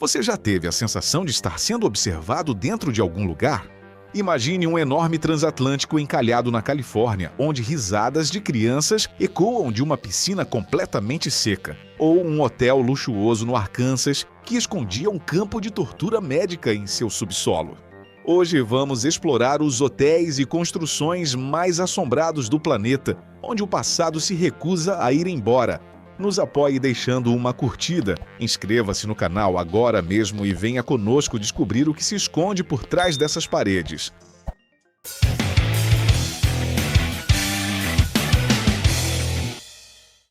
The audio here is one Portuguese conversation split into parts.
Você já teve a sensação de estar sendo observado dentro de algum lugar? Imagine um enorme transatlântico encalhado na Califórnia, onde risadas de crianças ecoam de uma piscina completamente seca. Ou um hotel luxuoso no Arkansas que escondia um campo de tortura médica em seu subsolo. Hoje vamos explorar os hotéis e construções mais assombrados do planeta, onde o passado se recusa a ir embora. Nos apoie deixando uma curtida, inscreva-se no canal agora mesmo e venha conosco descobrir o que se esconde por trás dessas paredes.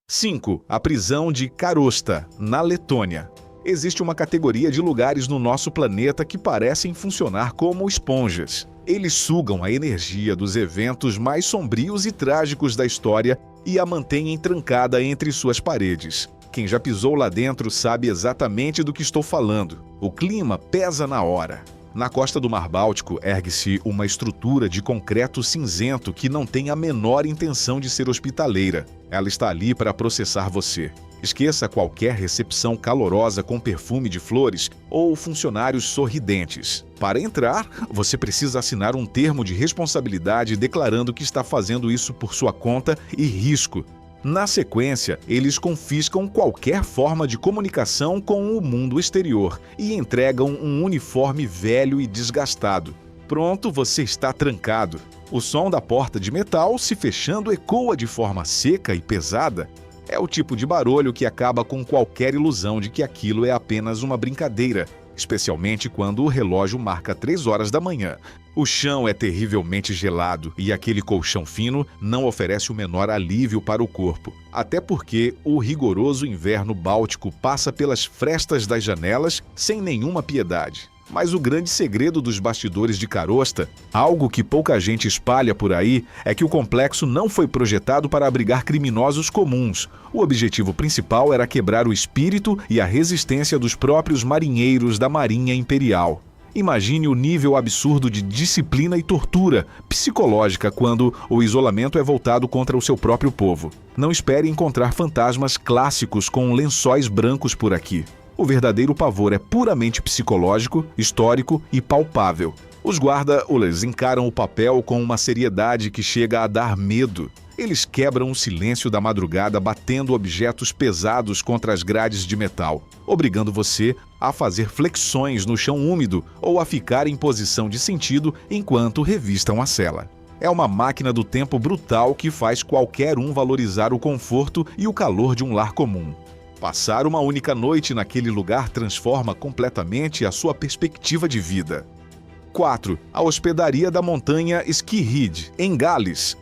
5. A prisão de Karosta, na Letônia. Existe uma categoria de lugares no nosso planeta que parecem funcionar como esponjas. Eles sugam a energia dos eventos mais sombrios e trágicos da história e a mantêm trancada entre suas paredes. Quem já pisou lá dentro sabe exatamente do que estou falando. O clima pesa na hora. Na costa do Mar Báltico ergue-se uma estrutura de concreto cinzento que não tem a menor intenção de ser hospitaleira. Ela está ali para processar você. Esqueça qualquer recepção calorosa com perfume de flores ou funcionários sorridentes. Para entrar, você precisa assinar um termo de responsabilidade declarando que está fazendo isso por sua conta e risco. Na sequência, eles confiscam qualquer forma de comunicação com o mundo exterior e entregam um uniforme velho e desgastado. Pronto, você está trancado. O som da porta de metal se fechando ecoa de forma seca e pesada. É o tipo de barulho que acaba com qualquer ilusão de que aquilo é apenas uma brincadeira, especialmente quando o relógio marca 3 horas da manhã. O chão é terrivelmente gelado e aquele colchão fino não oferece o menor alívio para o corpo, até porque o rigoroso inverno báltico passa pelas frestas das janelas sem nenhuma piedade. Mas o grande segredo dos bastidores de Karosta, algo que pouca gente espalha por aí, é que o complexo não foi projetado para abrigar criminosos comuns. O objetivo principal era quebrar o espírito e a resistência dos próprios marinheiros da Marinha Imperial. Imagine o nível absurdo de disciplina e tortura psicológica quando o isolamento é voltado contra o seu próprio povo. Não espere encontrar fantasmas clássicos com lençóis brancos por aqui. O verdadeiro pavor é puramente psicológico, histórico e palpável. Os guarda-ulas encaram o papel com uma seriedade que chega a dar medo. Eles quebram o silêncio da madrugada batendo objetos pesados contra as grades de metal, obrigando você a fazer flexões no chão úmido ou a ficar em posição de sentido enquanto revistam a cela. É uma máquina do tempo brutal que faz qualquer um valorizar o conforto e o calor de um lar comum. Passar uma única noite naquele lugar transforma completamente a sua perspectiva de vida. 4. A hospedaria da montanha Skirrid, em Gales.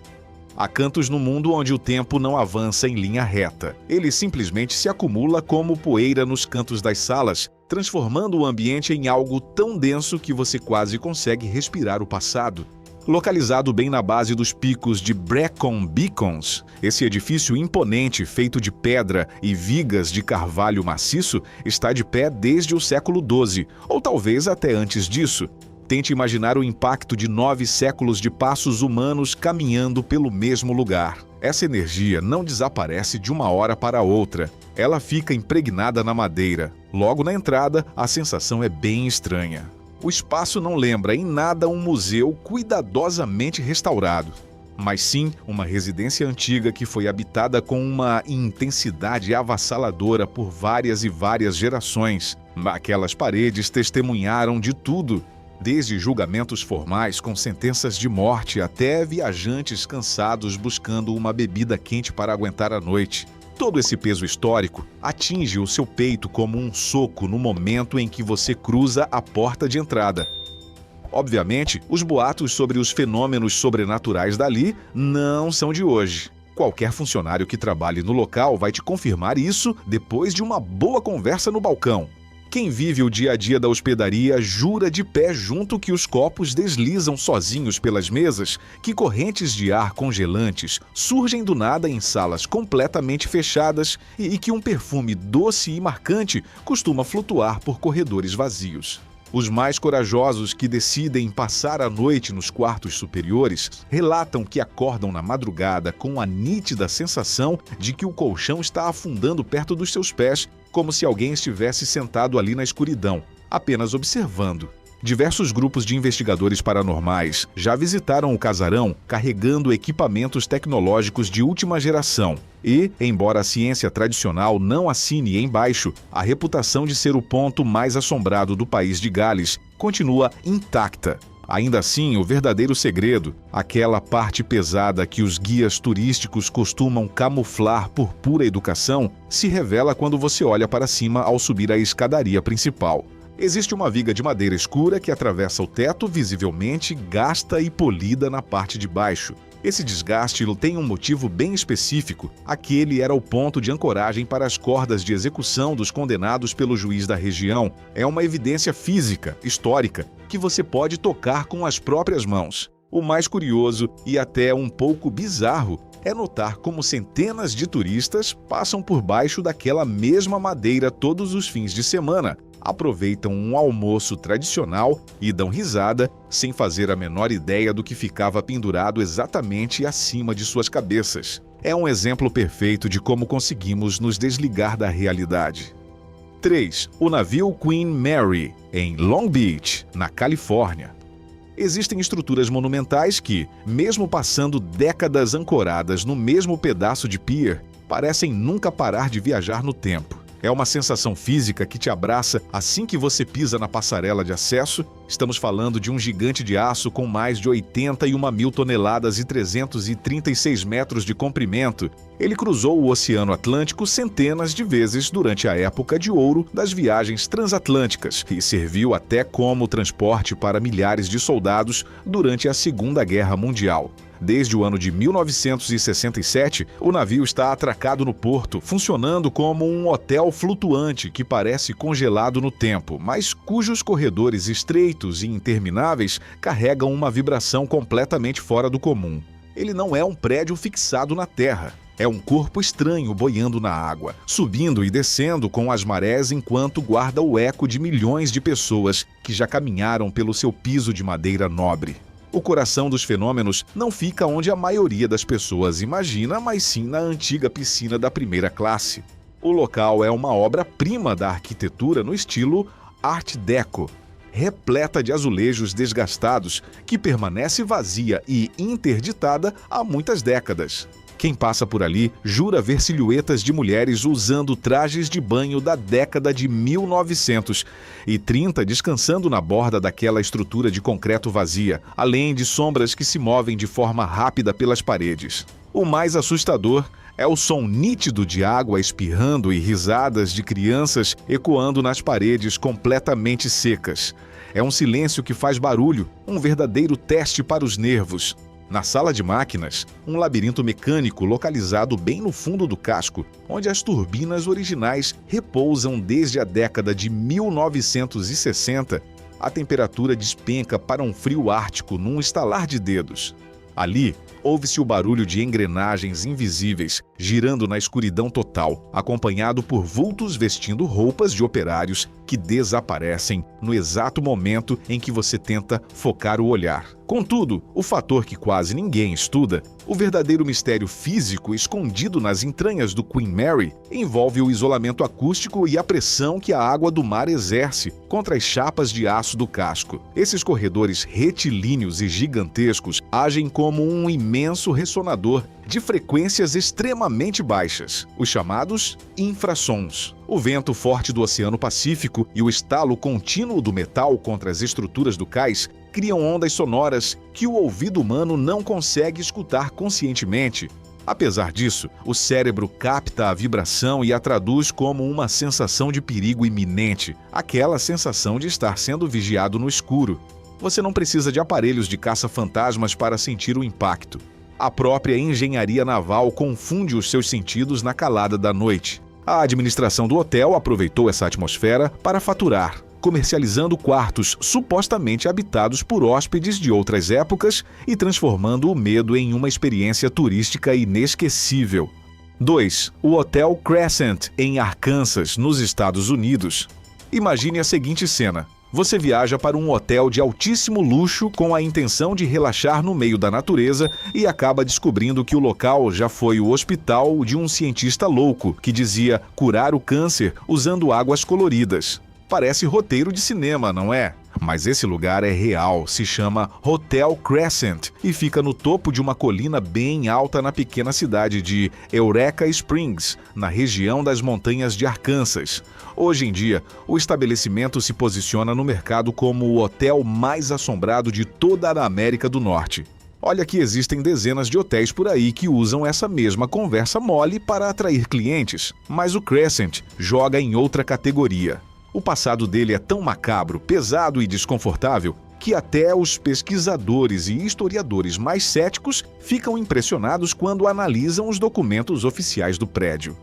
Há cantos no mundo onde o tempo não avança em linha reta. Ele simplesmente se acumula como poeira nos cantos das salas, transformando o ambiente em algo tão denso que você quase consegue respirar o passado. Localizado bem na base dos picos de Brecon Beacons, esse edifício imponente feito de pedra e vigas de carvalho maciço está de pé desde o século XII, ou talvez até antes disso. Tente imaginar o impacto de 9 séculos de passos humanos caminhando pelo mesmo lugar. Essa energia não desaparece de uma hora para outra. Ela fica impregnada na madeira. Logo na entrada, a sensação é bem estranha. O espaço não lembra em nada um museu cuidadosamente restaurado, mas sim uma residência antiga que foi habitada com uma intensidade avassaladora por várias e várias gerações. Aquelas paredes testemunharam de tudo, desde julgamentos formais com sentenças de morte até viajantes cansados buscando uma bebida quente para aguentar a noite. Todo esse peso histórico atinge o seu peito como um soco no momento em que você cruza a porta de entrada. Obviamente, os boatos sobre os fenômenos sobrenaturais dali não são de hoje. Qualquer funcionário que trabalhe no local vai te confirmar isso depois de uma boa conversa no balcão. Quem vive o dia a dia da hospedaria jura de pé junto que os copos deslizam sozinhos pelas mesas, que correntes de ar congelantes surgem do nada em salas completamente fechadas e que um perfume doce e marcante costuma flutuar por corredores vazios. Os mais corajosos que decidem passar a noite nos quartos superiores relatam que acordam na madrugada com a nítida sensação de que o colchão está afundando perto dos seus pés como se alguém estivesse sentado ali na escuridão, apenas observando. Diversos grupos de investigadores paranormais já visitaram o casarão carregando equipamentos tecnológicos de última geração e, embora a ciência tradicional não assine embaixo, a reputação de ser o ponto mais assombrado do país de Gales continua intacta. Ainda assim, o verdadeiro segredo, aquela parte pesada que os guias turísticos costumam camuflar por pura educação, se revela quando você olha para cima ao subir a escadaria principal. Existe uma viga de madeira escura que atravessa o teto, visivelmente gasta e polida na parte de baixo. Esse desgaste tem um motivo bem específico. Aquele era o ponto de ancoragem para as cordas de execução dos condenados pelo juiz da região. É uma evidência física, histórica, que você pode tocar com as próprias mãos. O mais curioso e até um pouco bizarro é notar como centenas de turistas passam por baixo daquela mesma madeira todos os fins de semana, aproveitam um almoço tradicional e dão risada sem fazer a menor ideia do que ficava pendurado exatamente acima de suas cabeças. É um exemplo perfeito de como conseguimos nos desligar da realidade. 3. O navio Queen Mary, em Long Beach, na Califórnia. Existem estruturas monumentais que, mesmo passando décadas ancoradas no mesmo pedaço de pier, parecem nunca parar de viajar no tempo. É uma sensação física que te abraça assim que você pisa na passarela de acesso. Estamos falando de um gigante de aço com mais de 81 mil toneladas e 336 metros de comprimento. Ele cruzou o Oceano Atlântico centenas de vezes durante a época de ouro das viagens transatlânticas e serviu até como transporte para milhares de soldados durante a Segunda Guerra Mundial. Desde o ano de 1967, o navio está atracado no porto, funcionando como um hotel flutuante que parece congelado no tempo, mas cujos corredores estreitos e intermináveis carregam uma vibração completamente fora do comum. Ele não é um prédio fixado na terra. É um corpo estranho boiando na água, subindo e descendo com as marés enquanto guarda o eco de milhões de pessoas que já caminharam pelo seu piso de madeira nobre. O coração dos fenômenos não fica onde a maioria das pessoas imagina, mas sim na antiga piscina da primeira classe. O local é uma obra-prima da arquitetura no estilo Art Deco, repleta de azulejos desgastados, que permanece vazia e interditada há muitas décadas. Quem passa por ali jura ver silhuetas de mulheres usando trajes de banho da década de 1930 descansando na borda daquela estrutura de concreto vazia, além de sombras que se movem de forma rápida pelas paredes. O mais assustador é o som nítido de água espirrando e risadas de crianças ecoando nas paredes completamente secas. É um silêncio que faz barulho, um verdadeiro teste para os nervos. Na sala de máquinas, um labirinto mecânico localizado bem no fundo do casco, onde as turbinas originais repousam desde a década de 1960, a temperatura despenca para um frio ártico num estalar de dedos. Ali, ouve-se o barulho de engrenagens invisíveis girando na escuridão total, acompanhado por vultos vestindo roupas de operários que desaparecem no exato momento em que você tenta focar o olhar. Contudo, o fator que quase ninguém estuda, o verdadeiro mistério físico escondido nas entranhas do Queen Mary, envolve o isolamento acústico e a pressão que a água do mar exerce contra as chapas de aço do casco. Esses corredores retilíneos e gigantescos agem como um imenso ressonador de frequências extremamente baixas, os chamados infrassons. O vento forte do Oceano Pacífico e o estalo contínuo do metal contra as estruturas do cais criam ondas sonoras que o ouvido humano não consegue escutar conscientemente. Apesar disso, o cérebro capta a vibração e a traduz como uma sensação de perigo iminente, aquela sensação de estar sendo vigiado no escuro. Você não precisa de aparelhos de caça-fantasmas para sentir o impacto. A própria engenharia naval confunde os seus sentidos na calada da noite. A administração do hotel aproveitou essa atmosfera para faturar, comercializando quartos supostamente habitados por hóspedes de outras épocas e transformando o medo em uma experiência turística inesquecível. 2. O Hotel Crescent, em Arkansas, nos Estados Unidos. Imagine a seguinte cena. Você viaja para um hotel de altíssimo luxo com a intenção de relaxar no meio da natureza e acaba descobrindo que o local já foi o hospital de um cientista louco que dizia curar o câncer usando águas coloridas. Parece roteiro de cinema, não é? Mas esse lugar é real, se chama Hotel Crescent e fica no topo de uma colina bem alta na pequena cidade de Eureka Springs, na região das montanhas de Arkansas. Hoje em dia, o estabelecimento se posiciona no mercado como o hotel mais assombrado de toda a América do Norte. Olha que existem dezenas de hotéis por aí que usam essa mesma conversa mole para atrair clientes, mas o Crescent joga em outra categoria. O passado dele é tão macabro, pesado e desconfortável que até os pesquisadores e historiadores mais céticos ficam impressionados quando analisam os documentos oficiais do prédio.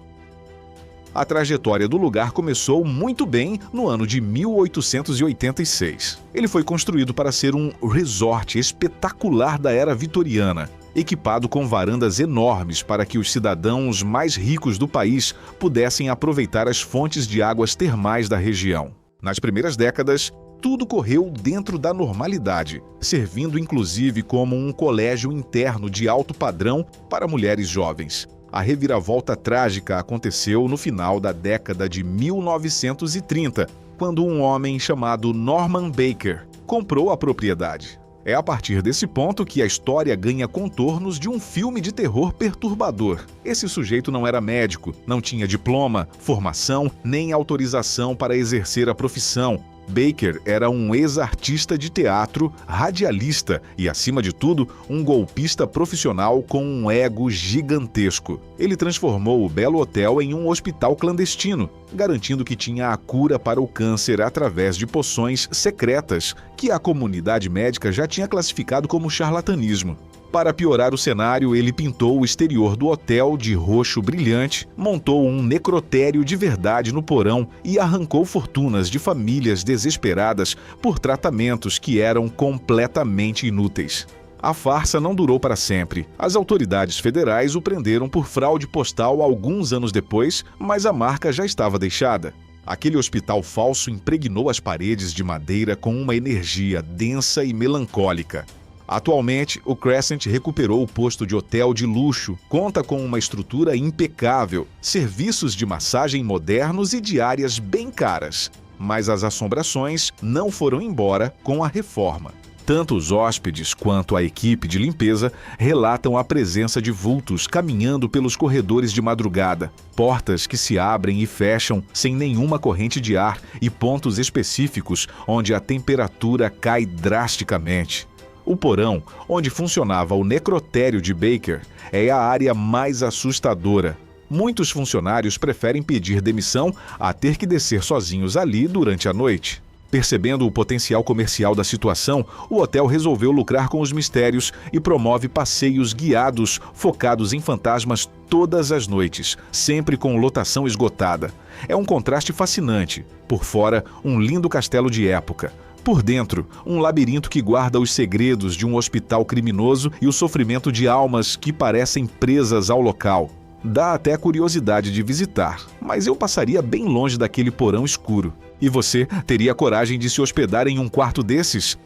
A trajetória do lugar começou muito bem no ano de 1886. Ele foi construído para ser um resort espetacular da era vitoriana, equipado com varandas enormes para que os cidadãos mais ricos do país pudessem aproveitar as fontes de águas termais da região. Nas primeiras décadas, tudo correu dentro da normalidade, servindo inclusive como um colégio interno de alto padrão para mulheres jovens. A reviravolta trágica aconteceu no final da década de 1930, quando um homem chamado Norman Baker comprou a propriedade. É a partir desse ponto que a história ganha contornos de um filme de terror perturbador. Esse sujeito não era médico, não tinha diploma, formação, nem autorização para exercer a profissão. Baker era um ex-artista de teatro, radialista e, acima de tudo, um golpista profissional com um ego gigantesco. Ele transformou o belo hotel em um hospital clandestino, garantindo que tinha a cura para o câncer através de poções secretas, que a comunidade médica já tinha classificado como charlatanismo. Para piorar o cenário, ele pintou o exterior do hotel de roxo brilhante, montou um necrotério de verdade no porão e arrancou fortunas de famílias desesperadas por tratamentos que eram completamente inúteis. A farsa não durou para sempre. As autoridades federais o prenderam por fraude postal alguns anos depois, mas a marca já estava deixada. Aquele hospital falso impregnou as paredes de madeira com uma energia densa e melancólica. Atualmente, o Crescent recuperou o posto de hotel de luxo, conta com uma estrutura impecável, serviços de massagem modernos e diárias bem caras. Mas as assombrações não foram embora com a reforma. Tanto os hóspedes quanto a equipe de limpeza relatam a presença de vultos caminhando pelos corredores de madrugada, portas que se abrem e fecham sem nenhuma corrente de ar e pontos específicos onde a temperatura cai drasticamente. O porão, onde funcionava o necrotério de Baker, é a área mais assustadora. Muitos funcionários preferem pedir demissão a ter que descer sozinhos ali durante a noite. Percebendo o potencial comercial da situação, o hotel resolveu lucrar com os mistérios e promove passeios guiados focados em fantasmas todas as noites, sempre com lotação esgotada. É um contraste fascinante. Por fora, um lindo castelo de época. Por dentro, um labirinto que guarda os segredos de um hospital criminoso e o sofrimento de almas que parecem presas ao local. Dá até curiosidade de visitar, mas eu passaria bem longe daquele porão escuro. E você teria coragem de se hospedar em um quarto desses?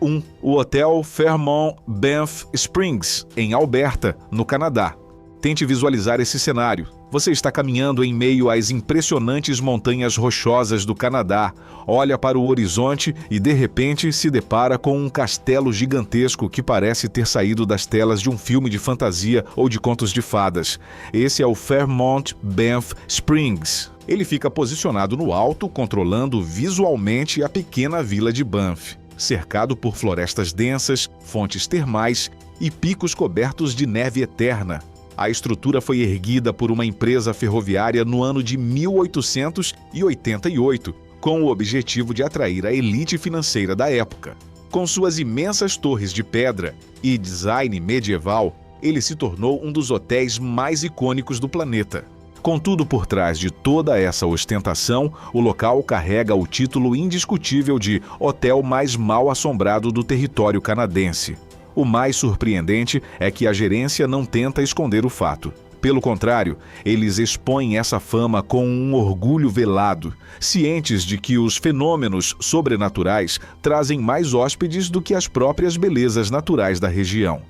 O Hotel Fairmont Banff Springs, em Alberta, no Canadá. Tente visualizar esse cenário. Você está caminhando em meio às impressionantes montanhas rochosas do Canadá, olha para o horizonte e, de repente, se depara com um castelo gigantesco que parece ter saído das telas de um filme de fantasia ou de contos de fadas. Esse é o Fairmont Banff Springs. Ele fica posicionado no alto, controlando visualmente a pequena vila de Banff, cercado por florestas densas, fontes termais e picos cobertos de neve eterna. A estrutura foi erguida por uma empresa ferroviária no ano de 1888, com o objetivo de atrair a elite financeira da época. Com suas imensas torres de pedra e design medieval, ele se tornou um dos hotéis mais icônicos do planeta. Contudo, por trás de toda essa ostentação, o local carrega o título indiscutível de hotel mais mal assombrado do território canadense. O mais surpreendente é que a gerência não tenta esconder o fato. Pelo contrário, eles expõem essa fama com um orgulho velado, cientes de que os fenômenos sobrenaturais trazem mais hóspedes do que as próprias belezas naturais da região.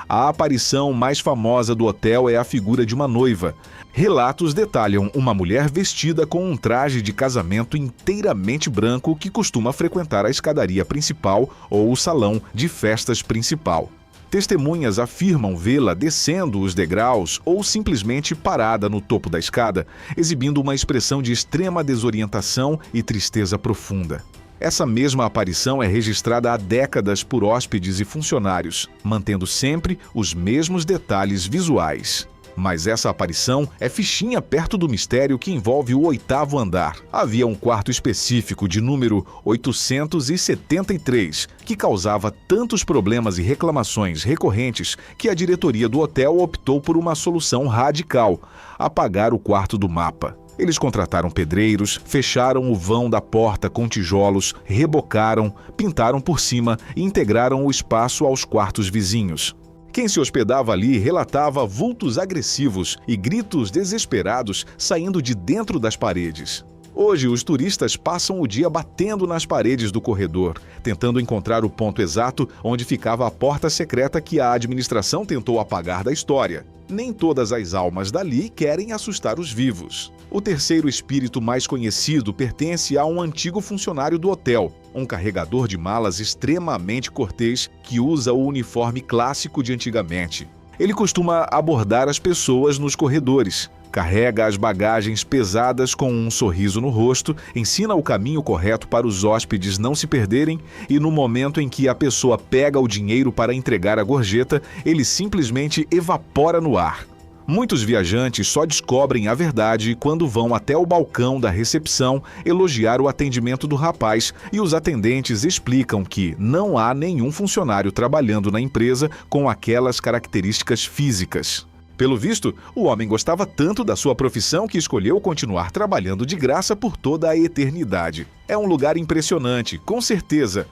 A aparição mais famosa do hotel é a figura de uma noiva. Relatos detalham uma mulher vestida com um traje de casamento inteiramente branco que costuma frequentar a escadaria principal ou o salão de festas principal. Testemunhas afirmam vê-la descendo os degraus ou simplesmente parada no topo da escada, exibindo uma expressão de extrema desorientação e tristeza profunda. Essa mesma aparição é registrada há décadas por hóspedes e funcionários, mantendo sempre os mesmos detalhes visuais. Mas essa aparição é fichinha perto do mistério que envolve o 8º andar. Havia um quarto específico de número 873 que causava tantos problemas e reclamações recorrentes que a diretoria do hotel optou por uma solução radical: apagar o quarto do mapa. Eles contrataram pedreiros, fecharam o vão da porta com tijolos, rebocaram, pintaram por cima e integraram o espaço aos quartos vizinhos. Quem se hospedava ali relatava vultos agressivos e gritos desesperados saindo de dentro das paredes. Hoje, os turistas passam o dia batendo nas paredes do corredor, tentando encontrar o ponto exato onde ficava a porta secreta que a administração tentou apagar da história. Nem todas as almas dali querem assustar os vivos. O terceiro espírito mais conhecido pertence a um antigo funcionário do hotel, um carregador de malas extremamente cortês que usa o uniforme clássico de antigamente. Ele costuma abordar as pessoas nos corredores, carrega as bagagens pesadas com um sorriso no rosto, ensina o caminho correto para os hóspedes não se perderem e no momento em que a pessoa pega o dinheiro para entregar a gorjeta, ele simplesmente evapora no ar. Muitos viajantes só descobrem a verdade quando vão até o balcão da recepção elogiar o atendimento do rapaz e os atendentes explicam que não há nenhum funcionário trabalhando na empresa com aquelas características físicas. Pelo visto, o homem gostava tanto da sua profissão que escolheu continuar trabalhando de graça por toda a eternidade. É um lugar impressionante, com certeza.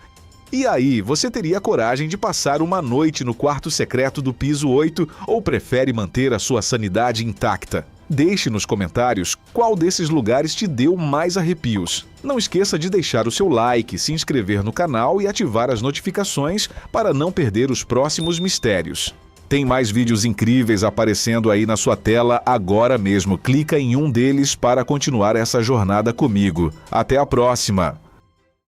E aí, você teria coragem de passar uma noite no quarto secreto do piso 8 ou prefere manter a sua sanidade intacta? Deixe nos comentários qual desses lugares te deu mais arrepios. Não esqueça de deixar o seu like, se inscrever no canal e ativar as notificações para não perder os próximos mistérios. Tem mais vídeos incríveis aparecendo aí na sua tela agora mesmo. Clica em um deles para continuar essa jornada comigo. Até a próxima!